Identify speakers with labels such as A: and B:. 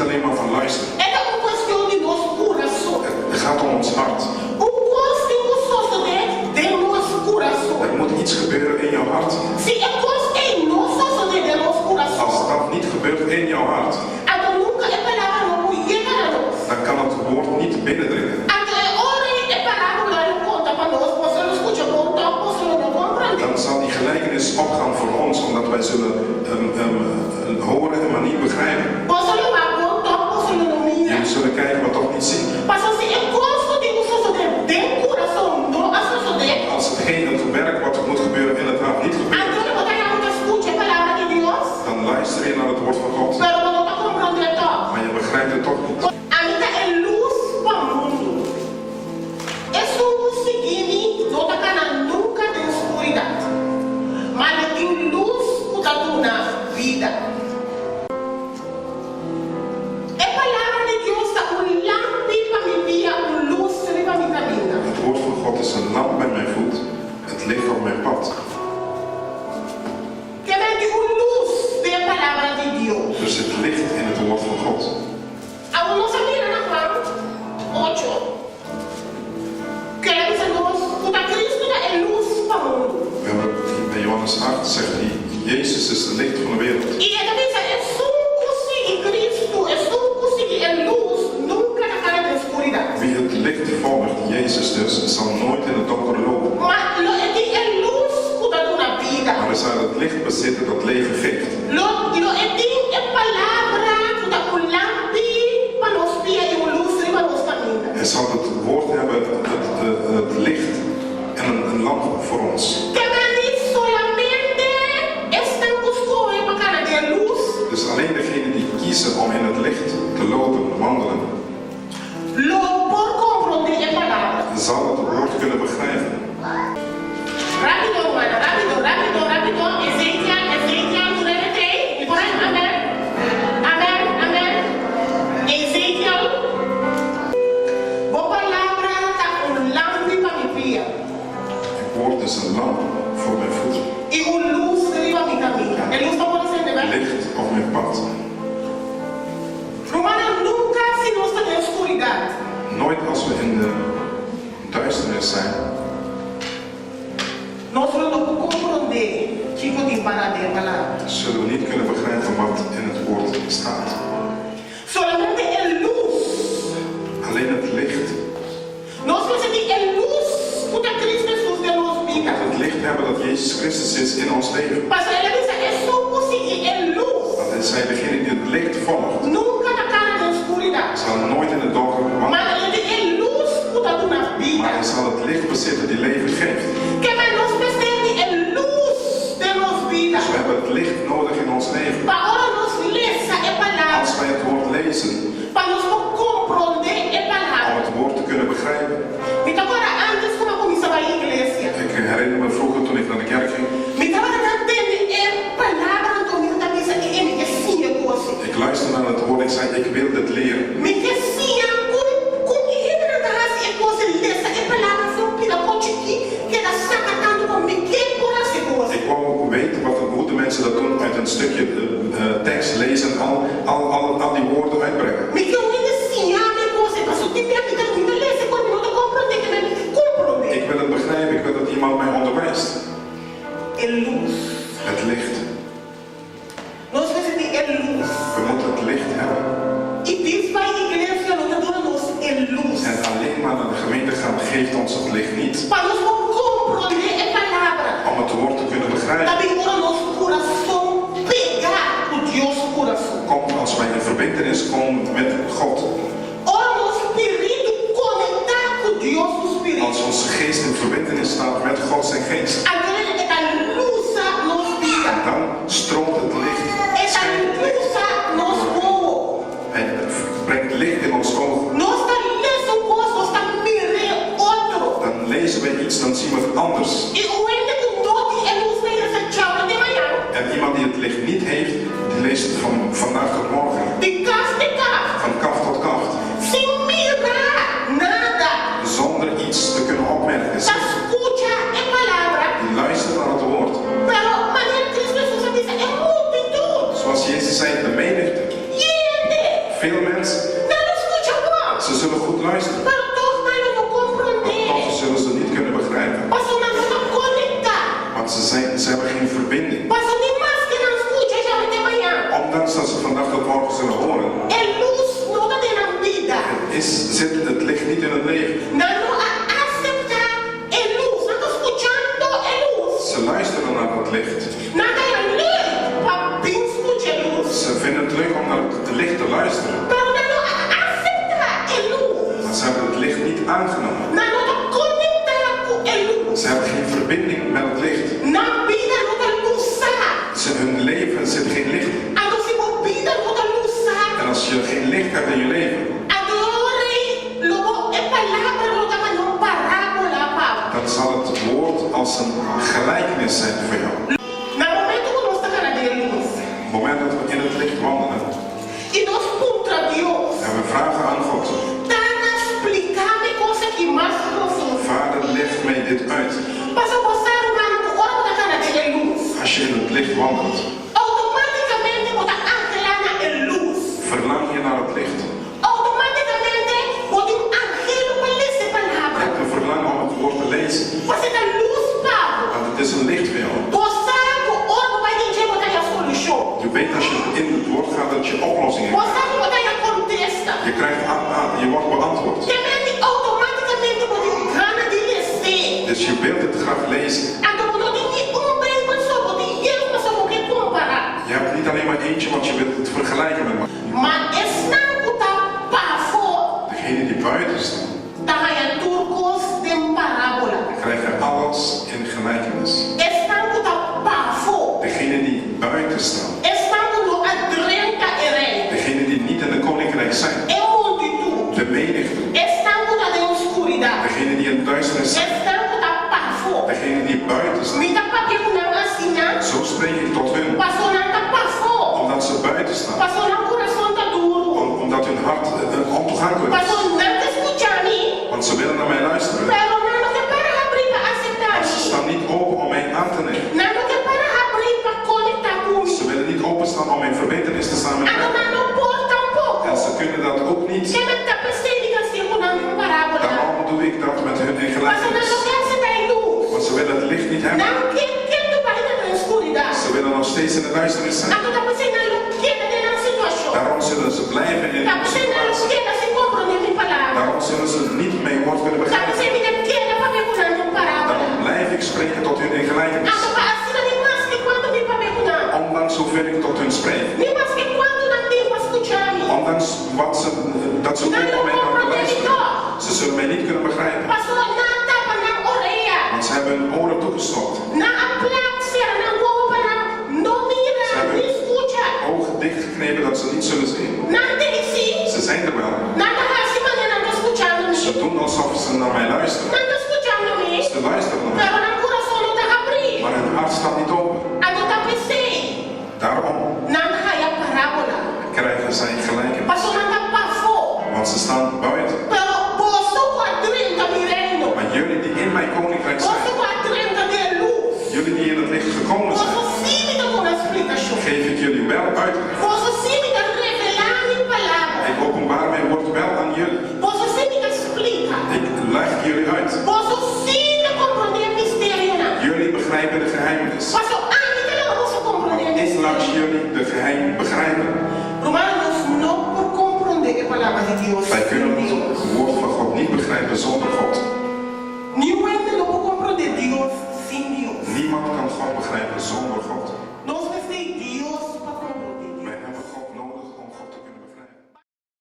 A: alleen maar van luisteren.
B: É uma questão de nosso coração.
A: Het gaat om ons hart.
B: O cósmico sociedade de nosso coração.
A: Er moet iets gebeuren in jouw hart.
B: Se é coisa em nosso sociedade de nosso coração.
A: Als dat niet gebeurt in jouw hart,
B: então nunca é palavra não pode chegar a nós.
A: dan kan het woord niet binnendringen.
B: Então é hora é palavra lá em conta para nós. Você não escuta conta, você não compreende.
A: Dan zal die gelijkenis opgaan voor ons, omdat wij zullen horen, maar niet begrijpen.
B: Você não vai conta, você não mira.
A: Jullie zullen kijken, maar toch niet zien.
B: Mas se é coisa de nosso sociedade de coração, não a sociedade.
A: Als het werk wat er moet gebeuren in het hart niet gebeurt,
B: Então você não escuta a palavra de Deus.
A: dan luister je naar het woord van God.
B: Pero não está compreendendo.
A: Maar je begrijpt het toch niet.
B: A vida é luz para o mundo. É só seguir não está nunca tem escuridão. Mas tem luz para na vida. É a palavra de Deus está lâmpada para minha via, luz para minha caminho.
A: Het woord van God is een lamp bij mijn voet, het licht op mijn pad.
B: Que é de luz de a palavra de Deus.
A: Er zit licht in het woord van God.
B: A nossa vida na Juan 8. Que é nós, porque Cristo é luz para o mundo.
A: We hebben bij Johannes 8 zegt hij, Jezus is het licht van de wereld.
B: E ele diz, é só conseguir Cristo, é só conseguir a luz, nunca na cara da escuridão.
A: Wie het licht volgt, Jezus dus, zal nooit in het donker lopen.
B: Mas ele é luz para na vida.
A: Maar hij zal het licht bezitten dat leven geeft.
B: Ele é palavra para o lampi para nos pia e o luz para nos caminho.
A: Hij zal het woord hebben, het licht en een lamp voor ons.
B: Que nem solamente estão buscando para cara de luz.
A: Dus alleen degenen die kiezen om in het licht te lopen, wandelen,
B: Lo por compreender a palavra.
A: zal het woord kunnen begrijpen.
B: Rápido, hermano, rápido, rápido, rápido. Ezequiel, tú debes de ir. Y por ahí, amén. Amén, amén. Ezequiel. Boa palavra está lámpara para mi via.
A: Het woord is een lamp voor mijn voeten,
B: Y un luz para mi camino. El luz está por ese nivel.
A: licht op mijn pad.
B: Romana, nunca se nos está en oscuridad.
A: Nooit als we in de duisternis zijn,
B: Nós não podemos compreender tipo de palavra a palavra.
A: zullen we niet kunnen begrijpen wat in het woord staat.
B: Solamente a luz.
A: Alleen het licht.
B: Nós precisamos de luz para Cristo Jesus de nos vida.
A: Het licht hebben dat Jezus Christus is in ons leven.
B: Mas ele diz, é só conseguir a luz.
A: Dat is hij degene die het licht volgt.
B: Nunca na cara da escuridão.
A: Zal nooit in het donker wandelen.
B: Mas ele tem a luz para na
A: Maar
B: vida.
A: hij zal het licht bezitten die leven geeft.
B: Que mais nós precisamos de a luz de nos vida.
A: Dus we hebben het licht nodig in ons leven.
B: Para ora nos leça a
A: Als
B: palavra.
A: wij het woord lezen,
B: Para nos compreender a
A: om
B: palavra.
A: het woord te kunnen begrijpen.
B: Então agora antes quando eu começava a ir à igreja.
A: Ik herinner me vroeger toen ik naar de kerk ging.
B: Me estava cantando a palavra Antônio da mesa e ele que sim é coisa.
A: Ik luisterde naar het woord en ik zei, ik wil dit leren.
B: Me que sim é com ele na casa é coisa leça a palavra foi pela cotiqui que era sacatando com me que coração coisa.
A: Ik wou weten hoe de mensen dat doen uit een stukje tekst lezen, al die woorden uitbrengen.
B: Me que eu ainda sim é a coisa, mas o tipo é que ainda leça quando não te compreende que me compreende.
A: Ik wil het begrijpen, ik wil dat iemand mij onderwijst.
B: É luz.
A: Het licht.
B: Nós precisamos de luz.
A: We moeten het licht hebben.
B: E diz vai à igreja não te dá nos é luz.
A: En alleen maar naar de gemeente gaan geeft ons het licht niet.
B: Para nós compreender a palavra.
A: Om het woord te kunnen begrijpen.
B: Também para o nosso coração pegar o Deus coração.
A: Komt als wij in verbintenis komen met God.
B: Ora nosso espírito conectar com Deus do espírito.
A: Als onze geest in verbintenis staat met God zijn geest.
B: Agora é a luz nos vida.
A: Dan stroomt het licht.
B: É a luz nos voa.
A: Hij brengt licht in ons oog.
B: Nós está lendo coisa, nós está mirando outro.
A: Dan lezen we iets, dan zien we het anders.
B: E o ente que note é luz na igreja tchau de manhã.
A: En iemand die het licht niet heeft, die leest het van vandaag tot morgen.
B: De kaft.
A: Van kaft tot kaft.
B: Sem mirar nada.
A: Zonder iets te kunnen opmerken.
B: Só escuta a palavra.
A: Die Veel mensen,
B: não escutam bom.
A: ze zullen goed luisteren,
B: Para todos não
A: maar toch
B: compreender.
A: zullen ze niet kunnen begrijpen.
B: Pastor não está conectado.
A: Want ze hebben geen verbinding.
B: Pastor nem mais que não escute já de manhã.
A: Ondanks dat ze vandaag tot morgen zullen horen,
B: É luz não está na vida.
A: zit het licht niet in het leven.
B: Não aceitar é luz. Não está escutando é luz.
A: Ze luisteren naar het licht.
B: Não está ler para bem escutar luz.
A: Ze vinden het leuk om naar het licht te luisteren.
B: Pero não aceitar é luz.
A: Maar ze hebben het licht niet aangenomen.
B: Não está conectado com é luz.
A: Ze hebben geen verbinding met het licht.
B: Na vida não está luz.
A: Hun leven zit geen licht in.
B: A não se vida não está luz.
A: En als je geen licht hebt in je leven,
B: Adore, logo é palavra não está mais uma parábola, Paulo.
A: dan zal het woord als een gelijkenis zijn voor jou.
B: No momento que nós estamos na luz,
A: Op het moment dat we in het licht wandelen
B: e nós contra Deus,
A: en we vragen aan God,
B: tenta explicar-me coisa que mais profundo.
A: Vader, leg mij dit uit.
B: Mas eu gostar uma hora da cara de luz,
A: Als je in het licht wandelt,
B: automaticamente você ancla na luz.
A: verlang je naar het licht.
B: Automaticamente você aquilo vai ler essa
A: Je
B: palavra.
A: hebt een verlangen om het woord te lezen,
B: Você dá luz, Paulo.
A: want het is een licht voor jou.
B: Você o olho vai entender você a solução.
A: Je weet als je in het woord gaat dat je oplossingen hebt.
B: Você você a contesta.
A: Je krijgt je wordt beantwoord.
B: Também automaticamente você gana de descer.
A: Dus je wilt het graag lezen.
B: Agora não tem nenhum bem pessoa, você eu pessoa que comparar.
A: Je hebt niet alleen maar eentje, want je wilt het vergelijken met elkaar.
B: Mas está puta pafo,
A: Degene die buiten staan,
B: tá aí turcos de parábola.
A: krijgen alles in gelijkenis.
B: Está puta pafo,
A: Degene die buiten staan,
B: está puta adrenta erei.
A: degene die niet in de koninkrijk zijn,
B: É multitud.
A: de menigte,
B: Está puta de oscuridade.
A: degene die in duisternis zijn,
B: Está puta pafo.
A: degene die buiten staan.
B: Me dá pra que não assina.
A: Zo spreek ik tot hun,
B: Passou na pafo.
A: omdat ze buiten staan,
B: Passou na coração tá duro.
A: omdat hun hart ontoegankelijk is.
B: Passou não te escutar me.
A: Want ze willen naar mij luisteren,
B: Pero não te para abrir para aceitar.
A: maar ze staan niet open om mij aan te nemen.
B: Não te para abrir para conectar comigo.
A: Ze willen niet openstaan om in verbintenis te staan met mij.
B: Agora não pode tampouco.
A: En ze kunnen dat ook niet.
B: Você vai estar pensando que assim com uma parábola.
A: Daarom doe ik dat met hun in
B: Passou na
A: gelijkenis.
B: quer se dar luz.
A: Want ze willen het licht niet hebben.
B: Não quer tu vai na escuridade.
A: Ze willen nog steeds in de duisternis zijn.
B: Agora tá pensando no que na situação.
A: Daarom zullen ze blijven in
B: Tá
A: de
B: pensando no
A: situatie.
B: que se compreende em palavra.
A: Daarom zullen ze niet mijn woord kunnen
B: Tá
A: begrijpen.
B: pensando no que para ver com uma parábola.
A: Daarom blijf ik spreken tot hun in gelijkenis.
B: Agora assina nem mais que quando me para ver com.
A: Ondanks hoeveel ik tot hun spreek.
B: Nem mais que quando não tem para escutar me.
A: Ondanks dat ze komen om mij naar te luisteren. Ze zullen mij niet kunnen begrijpen.
B: Passou na tapa na orelha.
A: Want ze hebben hun oren toegestopt.
B: Na aplaxia, na roupa, não mira, não escuta.
A: Ogen dichtgeknepen dat ze niet zullen zien.
B: Não tem sim.
A: Ze zijn er wel.
B: Nada assim, mas não está escutando
A: Ze
B: me.
A: doen alsof ze naar mij luisteren.
B: Não está escutando me.
A: Ze luisteren naar mij.
B: Pero no coração não está abrindo.
A: Maar hun hart staat niet open.
B: Agora tá pensando.
A: Daarom
B: Nada aí a parábola.
A: krijgen zij gelijkenis.
B: Passou nada pafo.
A: Want ze staan buiten.
B: Pero você quadrinho me reino.
A: Maar jullie die in mijn koninkrijk zijn,
B: Você quadrinho de luz.
A: jullie die in het licht gekomen zijn,
B: Você sim me dá uma explicação.
A: geef ik jullie wel uit.
B: Você sim me dá revelar minha palavra.
A: Ik openbaar mijn woord wel aan jullie.
B: Você sim me dá explica.
A: Ik leg jullie uit.
B: Você sim me compreender mistério.
A: Jullie begrijpen de geheimenis.
B: Passou ainda não você compreender
A: Ik laat
B: mistério.
A: jullie de geheim begrijpen.
B: Romanos não por compreender a palavra de Deus.
A: Wij kunnen het woord van God niet begrijpen zonder God.
B: Ninguém não pode compreender Deus sem Deus.
A: Niemand kan God begrijpen zonder God.